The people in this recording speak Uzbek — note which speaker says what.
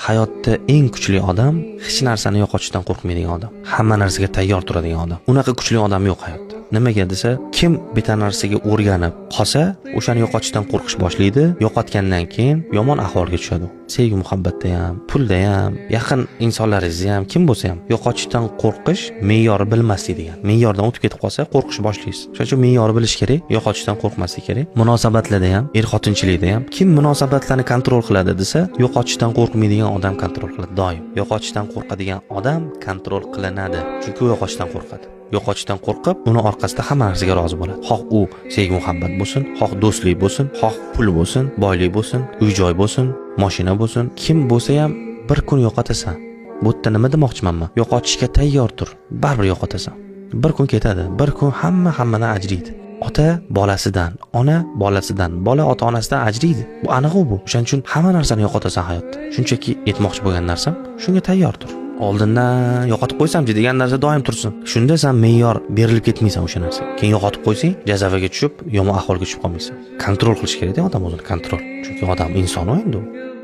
Speaker 1: hayotda eng kuchli odam hech narsani yo'qotishdan qo'rqmaydigan odam. Hamma narsaga tayyor turadigan odam. Unaqa kuchli odam yo'q hayotda. Nimaga desa, kim bitta narsaga o'rganib qolsa, o'shani yo'qotishdan qo'rqish boshlaydi. Yo'qotgandan keyin yomon ahvolga tushadi. Sevgi muhabbatda ham, pulda ham, yaqin insonlaringizda ham, kim bo'lsa ham yo'qotishdan qo'rqish me'yori bilmaslik degan. Me'yordan o'tib ketib qolsa, qo'rqish boshlaysiz. Shuning uchun me'yori bilish kerak, yo'qotishdan qo'rqmaslik kerak. Munosabatlarda ham, er-xotinchilikda ham kim munosabatlarni kontrol qiladi desa, yo'qotishdan qo'rqmaydigan odam kontrol qiladi doim. Yo'qotishdan qo'rqadigan odam kontrol qilinadi, chunki u yo'qotishdan qo'rqadi. Yo'qotishdan qo'rqib, uni orqasida hamma narsaga rozi bo'ladi. Xoh u sevgi muhabbat bo'lsin, xoh do'stlik bo'lsin, xoh pul bo'lsin, boylik bo'lsin, uy-joy bo'lsin, mashina bo'lsin, kim bo'lsa ham bir kun yo'qotasan. Bu yerda nima demoqchiman men? Yo'qotishga tayyor tur, baribir yo'qotasan. Bir kun ketadi, bir kun hammadan ajraydi. Ota bolasidan, ona bolasidan, bola ota-onasidan ajraydi. Bu aniq bu. O'shaning uchun hamma narsani yo'qotasan hayotda. Shunchaki aytmoqchi bo'lgan narsam, shunga tayyor tur. Oldindan yo'qotib qo'ysamchi degan narsa doim tursin. Shunda sen me'yor berilib ketmaysan o'sha narsa. Keyin yo'qotib qo'ysang, jazavaga tushib, yomon ahvolga tushib qolmaysan. Kontrol qilish kerak-da odam o'zini, kontrol. Chunki odam inson endi u.